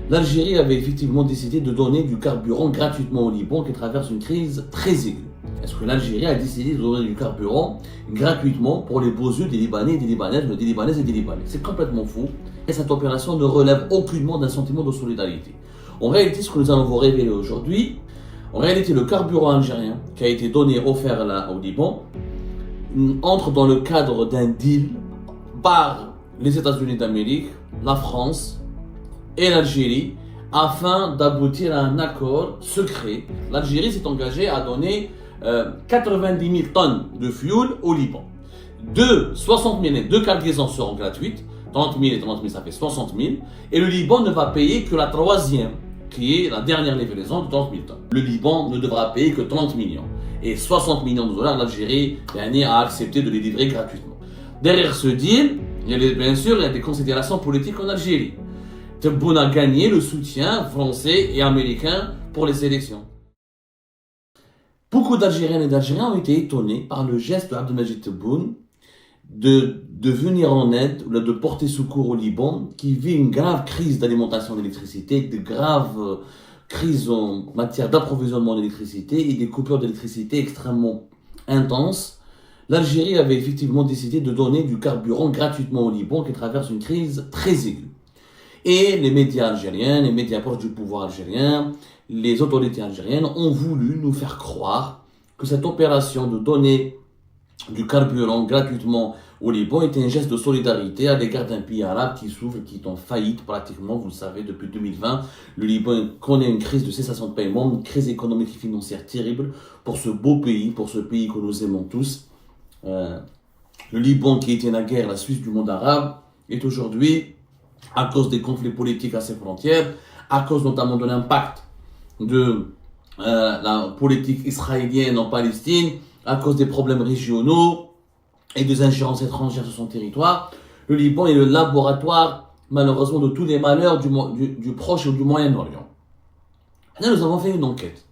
L'Algérie avait effectivement décidé de donner du carburant gratuitement au Liban qui traverse une crise très aiguë. Est-ce que l'Algérie a décidé de donner du carburant gratuitement pour les beaux yeux des Libanais et des Libanaises, des Libanaises et des Libanais? C'est complètement faux et cette opération ne relève aucunement d'un sentiment de solidarité. En réalité, ce que nous allons vous révéler aujourd'hui, en réalité, le carburant algérien qui a été donné, offert là, au Liban, entre dans le cadre d'un deal par les États-Unis d'Amérique, la France et l'Algérie afin d'aboutir à un accord secret. L'Algérie s'est engagée à donner 90 000 tonnes de fuel au Liban. 60 000, deux cargaisons seront gratuites, 30 000 et 30 000 ça fait 60 000, et le Liban ne va payer que la troisième, qui est la dernière livraison de 30 000 tonnes. Le Liban ne devra payer que 30 millions. Et 60 millions de dollars, l'Algérie a accepté de les livrer gratuitement. Derrière ce deal, bien sûr, il y a des considérations politiques en Algérie. Tebboune a gagné le soutien français et américain pour les élections. Beaucoup d'Algériennes et d'Algériens ont été étonnés par le geste de Abdelmadjid Tebboune de venir en aide, ou de porter secours au Liban, qui vit une grave crise d'alimentation d'électricité, de graves crises en matière d'approvisionnement d'électricité et des coupures d'électricité extrêmement intenses. L'Algérie avait effectivement décidé de donner du carburant gratuitement au Liban qui traverse une crise très aiguë. Et les médias algériens, les médias proches du pouvoir algérien, les autorités algériennes ont voulu nous faire croire que cette opération de donner du carburant gratuitement au Liban était un geste de solidarité à l'égard d'un pays arabe qui souffre, qui est en faillite pratiquement, vous le savez, depuis 2020. Le Liban connaît une crise de cessation de paiement, une crise économique et financière terrible pour ce beau pays, pour ce pays que nous aimons tous. Le Liban, qui était naguère la Suisse du monde arabe, est aujourd'hui, à cause des conflits politiques à ses frontières, à cause notamment de l'impact de la politique israélienne en Palestine, à cause des problèmes régionaux et des ingérences étrangères sur son territoire, le Liban est le laboratoire, malheureusement, de tous les malheurs du Proche ou du Moyen-Orient. Là, nous avons fait une enquête.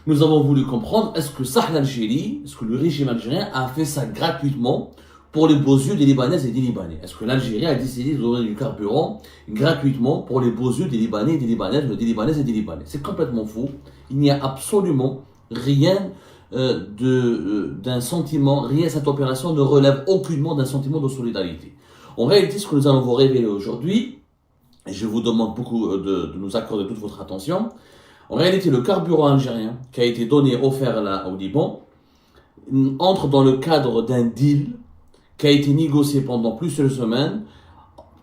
Nous avons voulu comprendre, est-ce que ça, l'Algérie, est-ce que le régime algérien a fait ça gratuitement pour les beaux yeux des Libanaises et des Libanais? Est-ce que l'Algérie a décidé de donner du carburant gratuitement pour les beaux yeux des Libanais et des Libanaises, des Libanaises et des Libanais? C'est complètement faux. Il n'y a absolument rien d'un sentiment, rien, cette opération ne relève aucunement d'un sentiment de solidarité. En réalité, ce que nous allons vous révéler aujourd'hui, et je vous demande beaucoup de nous accorder toute votre attention, en réalité, le carburant algérien qui a été donné, offert là, au Liban, entre dans le cadre d'un deal qui a été négocié pendant plusieurs semaines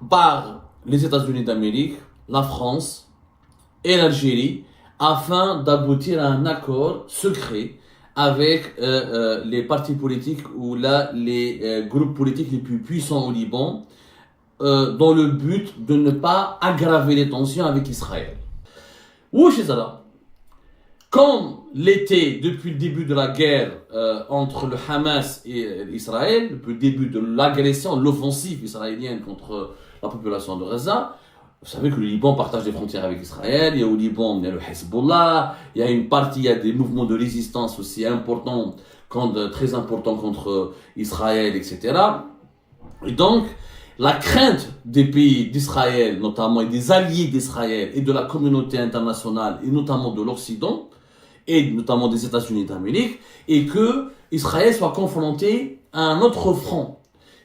par les États-Unis d'Amérique, la France et l'Algérie, afin d'aboutir à un accord secret avec les partis politiques ou les groupes politiques les plus puissants au Liban, dans le but de ne pas aggraver les tensions avec Israël. Comme l'été, depuis le début de la guerre entre le Hamas et Israël, depuis le début de l'agression, l'offensive israélienne contre la population de Gaza, vous savez que le Liban partage des frontières avec Israël. Il y a au Liban, il y a le Hezbollah, il y a une partie, il y a des mouvements de résistance aussi importants, très importants contre Israël, etc. Et donc, la crainte des pays d'Israël, notamment, et des alliés d'Israël, et de la communauté internationale, et notamment de l'Occident, et notamment des États-Unis d'Amérique, est que Israël soit confronté à un autre front,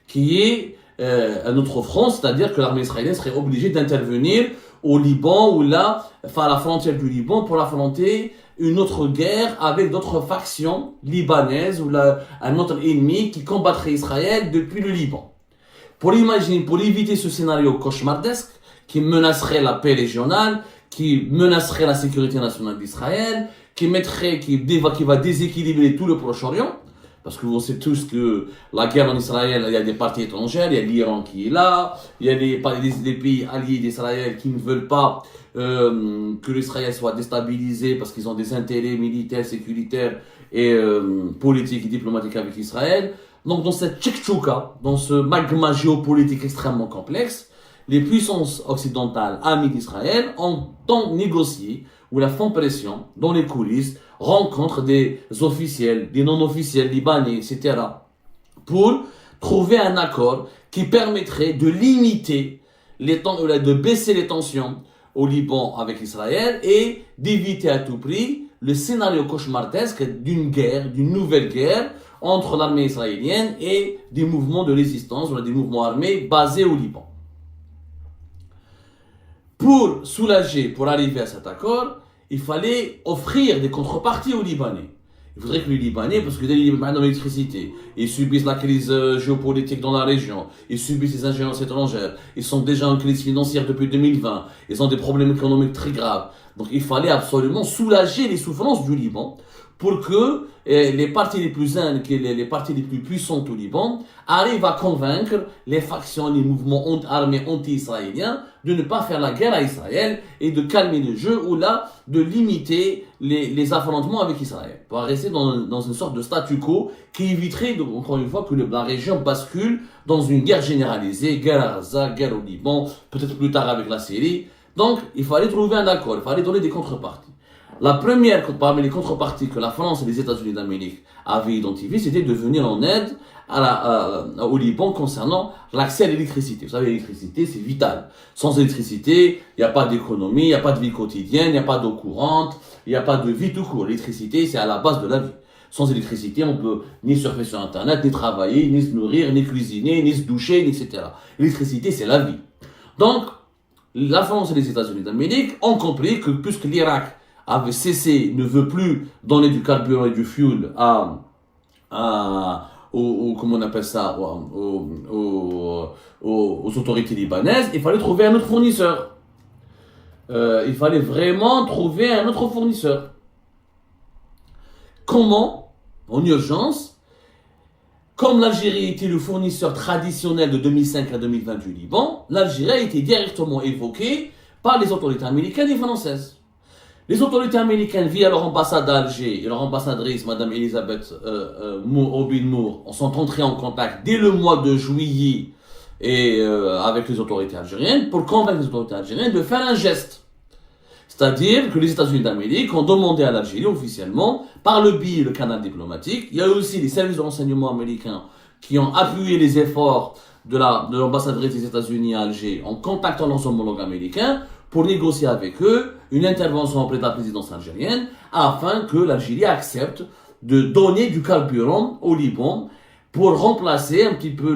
qui est un autre front, c'est-à-dire que l'armée israélienne serait obligée d'intervenir au Liban ou là, enfin à la frontière du Liban, pour affronter une autre guerre avec d'autres factions libanaises ou là, un autre ennemi qui combattrait Israël depuis le Liban. Pour éviter ce scénario cauchemardesque qui menacerait la paix régionale, qui menacerait la sécurité nationale d'Israël, qui va déséquilibrer tout le Proche-Orient, parce que vous savez tous que la guerre en Israël, il y a des parties étrangères, il y a l'Iran qui est là, il y a les pays alliés d'Israël qui ne veulent pas que l'Israël soit déstabilisé parce qu'ils ont des intérêts militaires, sécuritaires et politiques et diplomatiques avec Israël. Donc dans cette tchèque-tchouka, dans ce magma géopolitique extrêmement complexe, les puissances occidentales amies d'Israël ont négocié ou la font pression dans les coulisses, rencontrent des officiels, des non-officiels libanais, etc. pour trouver un accord qui permettrait de limiter de baisser les tensions au Liban avec Israël et d'éviter à tout prix le scénario cauchemardesque d'une guerre, d'une nouvelle guerre entre l'armée israélienne et des mouvements de résistance, ou des mouvements armés basés au Liban. Pour soulager, pour arriver à cet accord, il fallait offrir des contreparties aux Libanais. Il faudrait que les Libanais, parce que les Libanais ont l'électricité, ils subissent la crise géopolitique dans la région, ils subissent les ingérences étrangères, ils sont déjà en crise financière depuis 2020, ils ont des problèmes économiques très graves. Donc il fallait absolument soulager les souffrances du Liban pour que les partis les plus les partis les plus puissantes au Liban arrivent à convaincre les factions, les mouvements armés anti-israéliens de ne pas faire la guerre à Israël et de calmer le jeu ou là de limiter les affrontements avec Israël. Pour rester dans une sorte de statu quo qui éviterait, encore une fois, que la région bascule dans une guerre généralisée, guerre à Gaza, guerre au Liban, peut-être plus tard avec la Syrie. Donc, il fallait trouver un accord, il fallait donner des contreparties. La première parmi les contreparties que la France et les États-Unis d'Amérique avaient identifiées, c'était de venir en aide au Liban concernant l'accès à l'électricité. Vous savez, l'électricité, c'est vital. Sans électricité, il n'y a pas d'économie, il n'y a pas de vie quotidienne, il n'y a pas d'eau courante, il n'y a pas de vie tout court. L'électricité, c'est à la base de la vie. Sans électricité, on peut ni surfer sur Internet, ni travailler, ni se nourrir, ni cuisiner, ni se doucher, etc. L'électricité, c'est la vie. Donc, la France et les États-Unis d'Amérique ont compris que puisque l'Irak avait cessé, ne veut plus donner du carburant et du fuel comment on appelle ça, aux autorités libanaises, il fallait trouver un autre fournisseur. Il fallait vraiment trouver un autre fournisseur. Comment? En urgence, comme l'Algérie était le fournisseur traditionnel de 2005 à 2020 du Liban, l'Algérie a été directement évoquée par les autorités américaines et françaises. Les autorités américaines, via leur ambassade à Alger et leur ambassadrice, Madame Elisabeth Obin Moore, sont entrées en contact dès le mois de juillet avec les autorités algériennes pour convaincre les autorités algériennes de faire un geste. C'est-à-dire que les États-Unis d'Amérique ont demandé à l'Algérie officiellement, par le biais du canal diplomatique, il y a aussi les services de renseignement américains qui ont appuyé les efforts de l'ambassadrice des États-Unis à Alger en contactant leurs homologues américains pour négocier avec eux une intervention auprès de la présidence algérienne afin que l'Algérie accepte de donner du carburant au Liban pour remplacer un petit peu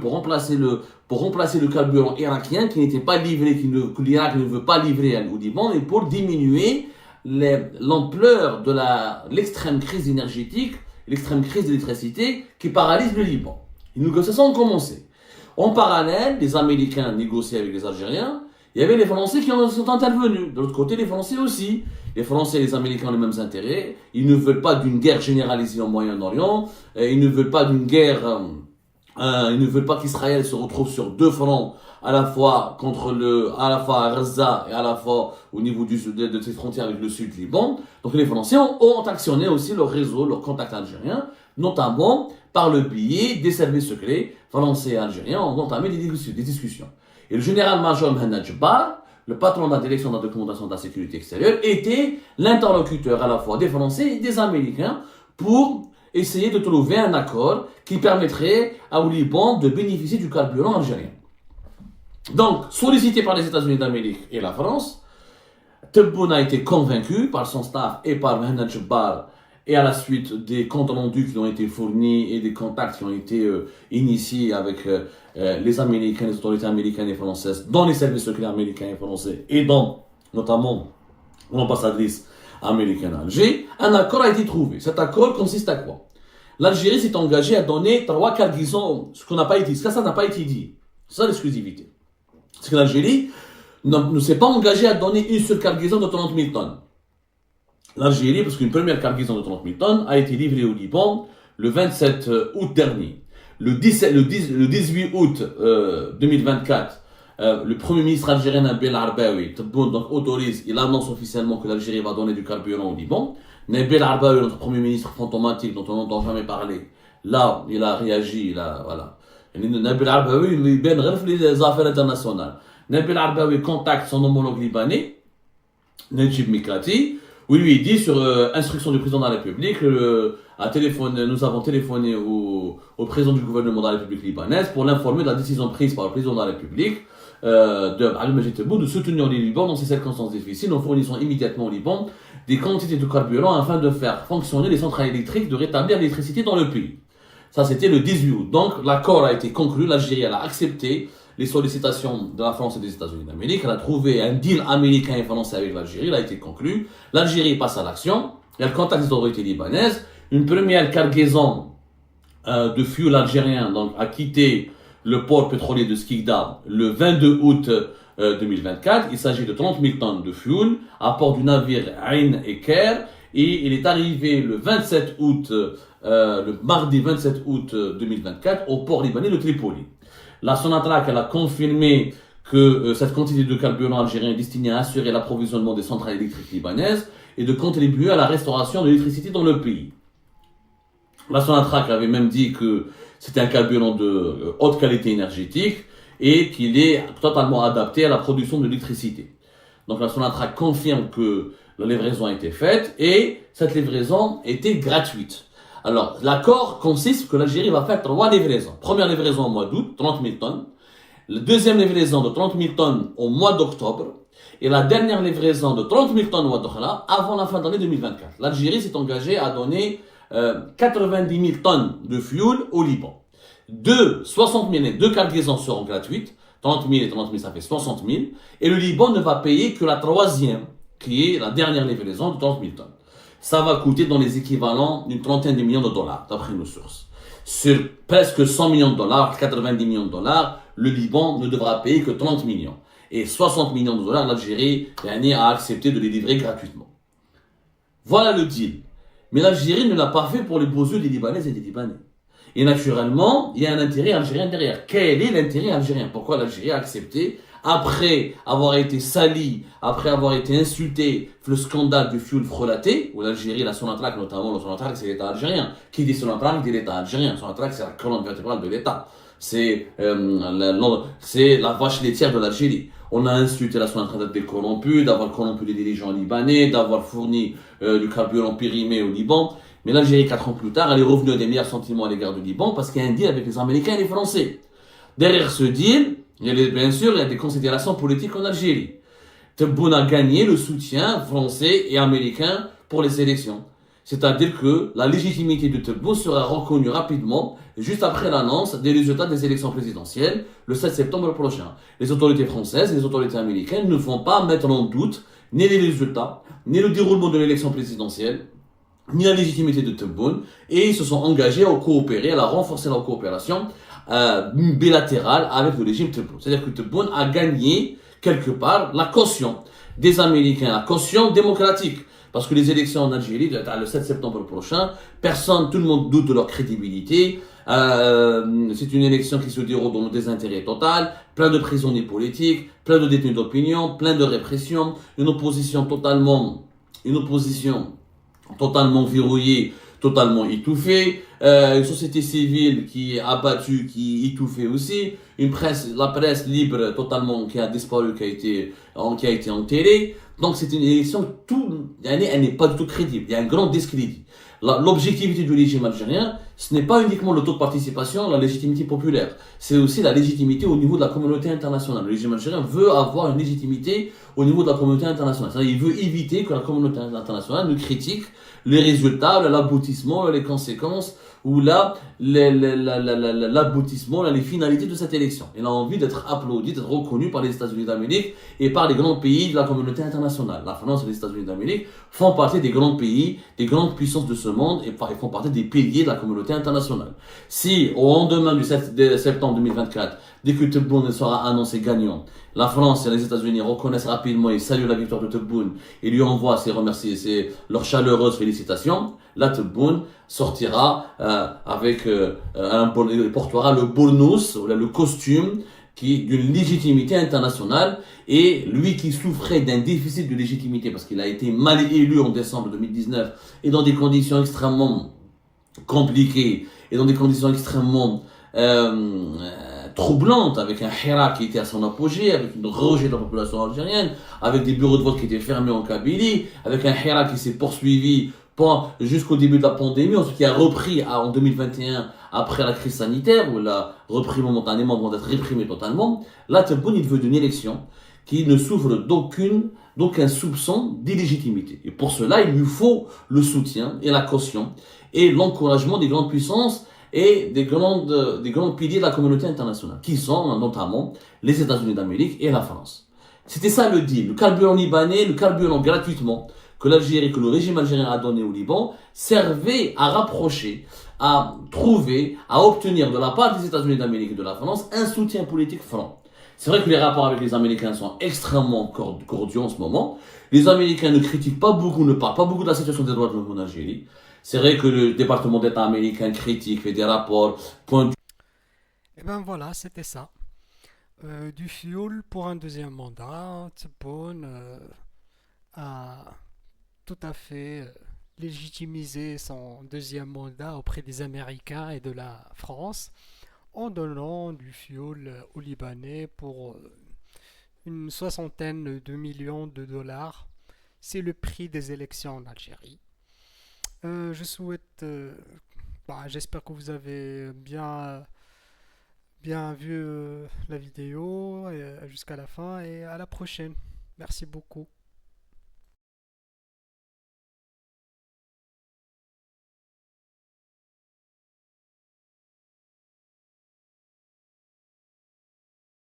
pour remplacer le carburant irakien qui n'était pas livré, que l'Irak ne veut pas livrer au Liban et pour diminuer l'ampleur de l'extrême crise énergétique, l'extrême crise d'électricité qui paralyse le Liban. Les négociations ont commencé. En parallèle, les Américains négociaient avec les Algériens. Il y avait les Français qui sont intervenus. De l'autre côté, les Français aussi. Les Français et les Américains ont les mêmes intérêts. Ils ne veulent pas d'une guerre généralisée au Moyen-Orient. Ils ne veulent pas d'une guerre... ils ne veulent pas qu'Israël se retrouve sur deux fronts, à la fois à Gaza et à la fois au niveau de ses frontières avec le sud Liban. Donc les Français ont actionné aussi leur réseau, leur contact algérien, notamment par le biais des services secrets français et algériens ont entamé des discussions. Et le général-major Mohamed Jabbar, le patron de la direction de la documentation de la sécurité extérieure, était l'interlocuteur à la fois des Français et des Américains pour essayer de trouver un accord qui permettrait au Liban de bénéficier du carburant algérien. Donc, sollicité par les États-Unis d'Amérique et la France, Tebboune a été convaincu par son staff et par Mohamed Jabbar et à la suite des comptes rendus qui ont été fournis et des contacts qui ont été initiés avec les Américains, les autorités américaines et françaises, dans les services secrets américains et français et dans notamment l'ambassadrice américaine à Alger, un accord a été trouvé. Cet accord consiste à quoi? L'Algérie s'est engagée à donner 3 cargaisons, ça n'a pas été dit. C'est ça l'exclusivité. C'est que l'Algérie ne s'est pas engagée à donner une seule cargaison de 30 000 tonnes. L'Algérie, parce qu'une première cargaison de 30 000 tonnes a été livrée au Liban le 27 août dernier. Le 18 août 2024, le Premier ministre algérien Nabil Arbaoui donc autorise, il annonce officiellement que l'Algérie va donner du carburant au Liban. Nabil Arbaoui, notre Premier ministre fantomatique dont on n'entend jamais parler, là, il a réagi, voilà. Nabil Arbaoui, il vient les affaires internationales. Nabil Arbaoui contacte son homologue libanais, Najib Mikati, où il lui dit sur instruction du président de la République, nous avons téléphoné au président du gouvernement de la République libanaise pour l'informer de la décision prise par le président de la République de Abdelmajid Tebboune de soutenir le Liban dans ces circonstances difficiles en fournissant immédiatement au Liban des quantités de carburant afin de faire fonctionner les centrales électriques, de rétablir l'électricité dans le pays. Ça, c'était le 18 août. Donc, l'accord a été conclu. L'Algérie, elle a accepté les sollicitations de la France et des États-Unis d'Amérique. Elle a trouvé un deal américain et français avec l'Algérie. Il a été conclu. L'Algérie passe à l'action. Elle contacte les autorités libanaises. Une première cargaison de fuel algérien donc, a quitté le port pétrolier de Skikda le 22 août 2024. Il s'agit de 30 000 tonnes de fuel à bord du navire Ain et Caire. Et il est arrivé le 27 août, le mardi 27 août 2024 au port libanais de Tripoli. La Sonatrach, elle a confirmé que cette quantité de carburant algérien est destinée à assurer l'approvisionnement des centrales électriques libanaises et de contribuer à la restauration de l'électricité dans le pays. La Sonatrach avait même dit que c'était un carburant de haute qualité énergétique et qu'il est totalement adapté à la production de l'électricité. Donc la Sonatrach confirme que la livraison a été faite et cette livraison était gratuite. Alors, l'accord consiste que l'Algérie va faire 3 livraisons. Première livraison au mois d'août, 30 000 tonnes. La deuxième livraison de 30 000 tonnes au mois d'octobre. Et la dernière livraison de 30 000 tonnes au mois d'octobre avant la fin de l'année 2024. L'Algérie s'est engagée à donner 90 000 tonnes de fuel au Liban. 60 000 et 2 cargaisons seront gratuites. 30 000 et 30 000, ça fait 60 000. Et le Liban ne va payer que la troisième, qui est la dernière livraison de 30 000 tonnes. Ça va coûter dans les équivalents d'une trentaine de millions de dollars, d'après nos sources. Sur presque 100 millions de dollars, 90 millions de dollars, le Liban ne devra payer que 30 millions. Et 60 millions de dollars, l'Algérie a accepté de les livrer gratuitement. Voilà le deal. Mais l'Algérie ne l'a pas fait pour les beaux yeux des Libanaises et des Libanais. Et naturellement, il y a un intérêt algérien derrière. Quel est l'intérêt algérien? Pourquoi l'Algérie a accepté, après avoir été salie, après avoir été insultée, le scandale du fuel frelaté, où l'Algérie, la Sonatrach notamment, la Sonatrach c'est l'État algérien. Qui dit Sonatrach dit l'État algérien. Sonatrach c'est la colonne vertébrale de l'État. C'est la vache laitière de l'Algérie. On a insulté la Sonatrach d'être corrompue, d'avoir corrompu les dirigeants libanais, d'avoir fourni du carburant périmé au Liban. Mais l'Algérie, 4 ans plus tard, elle est revenue à des meilleurs sentiments à l'égard du Liban parce qu'il y a un deal avec les Américains et les Français. Derrière ce deal, bien sûr, il y a des considérations politiques en Algérie. Tebboune a gagné le soutien français et américain pour les élections. C'est-à-dire que la légitimité de Tebboune sera reconnue rapidement, juste après l'annonce des résultats des élections présidentielles, le 7 septembre prochain. Les autorités françaises et les autorités américaines ne vont pas mettre en doute ni les résultats, ni le déroulement de l'élection présidentielle, ni la légitimité de Tebboune, et ils se sont engagés à coopérer, à renforcer leur coopération bilatérale avec le régime Tebboune. C'est-à-dire que Tebboune a gagné, quelque part, la caution des Américains, la caution démocratique. Parce que les élections en Algérie, le 7 septembre prochain, tout le monde doute de leur crédibilité. C'est une élection qui se déroule dans le désintérêt total, plein de prisonniers politiques, plein de détenus d'opinion, plein de répression, une opposition totalement verrouillée, totalement étouffée, une société civile qui est abattue, qui est étouffée aussi, la presse libre totalement qui a disparu, qui a été enterrée. Donc c'est une élection, elle n'est pas du tout crédible, il y a un grand discrédit. L'objectivité du régime algérien, ce n'est pas uniquement le taux de participation, la légitimité populaire, c'est aussi la légitimité au niveau de la communauté internationale. Le régime algérien veut avoir une légitimité au niveau de la communauté internationale. C'est-à-dire, il veut éviter que la communauté internationale ne critique les résultats, l'aboutissement, les conséquences, ou l'aboutissement, les finalités de cette élection. Il a envie d'être applaudi, d'être reconnu par les États-Unis d'Amérique et par les grands pays de la communauté internationale. La France et les États-Unis d'Amérique font partie des grands pays, des grandes puissances de ce monde et font partie des piliers de la communauté internationale. Si, au lendemain du 7 septembre 2024, dès que Tebboune sera annoncé gagnant, la France et les États-Unis reconnaissent rapidement et saluent la victoire de Tebboune et lui envoient leurs chaleureuses félicitations, là Tebboune sortira il portera le bournous, le costume d'une légitimité internationale, et lui qui souffrait d'un déficit de légitimité parce qu'il a été mal élu en décembre 2019 et dans des conditions extrêmement compliquées et dans des conditions extrêmement troublante, avec un Hira qui était à son apogée, avec une rejet de la population algérienne, avec des bureaux de vote qui étaient fermés en Kabylie, avec un Hira qui s'est poursuivi jusqu'au début de la pandémie, ensuite qui a repris en 2021 après la crise sanitaire, où elle a repris momentanément avant d'être réprimée totalement, là, Tebboune, il veut d'une élection qui ne souffre d'aucun soupçon d'illégitimité. Et pour cela, il lui faut le soutien et la caution et l'encouragement des grandes puissances et des grands piliers de la communauté internationale, qui sont notamment les États-Unis d'Amérique et la France. C'était ça le deal. Le carburant libanais, le carburant gratuitement que l'Algérie, que le régime algérien a donné au Liban, servait à rapprocher, à trouver, à obtenir de la part des États-Unis d'Amérique et de la France un soutien politique franc. C'est vrai que les rapports avec les Américains sont extrêmement cordiaux en ce moment. Les Américains ne critiquent pas beaucoup, ne parlent pas beaucoup de la situation des droits de l'homme en Algérie. C'est vrai que le département d'État américain critique, fait des rapports, pointe. Et ben voilà, c'était ça. Du fioul pour un deuxième mandat. Tebboune a tout à fait légitimé son deuxième mandat auprès des Américains et de la France en donnant du fioul aux Libanais pour une soixantaine de millions de dollars. C'est le prix des élections en Algérie. Je souhaite, j'espère que vous avez bien vu la vidéo jusqu'à la fin et à la prochaine. Merci beaucoup.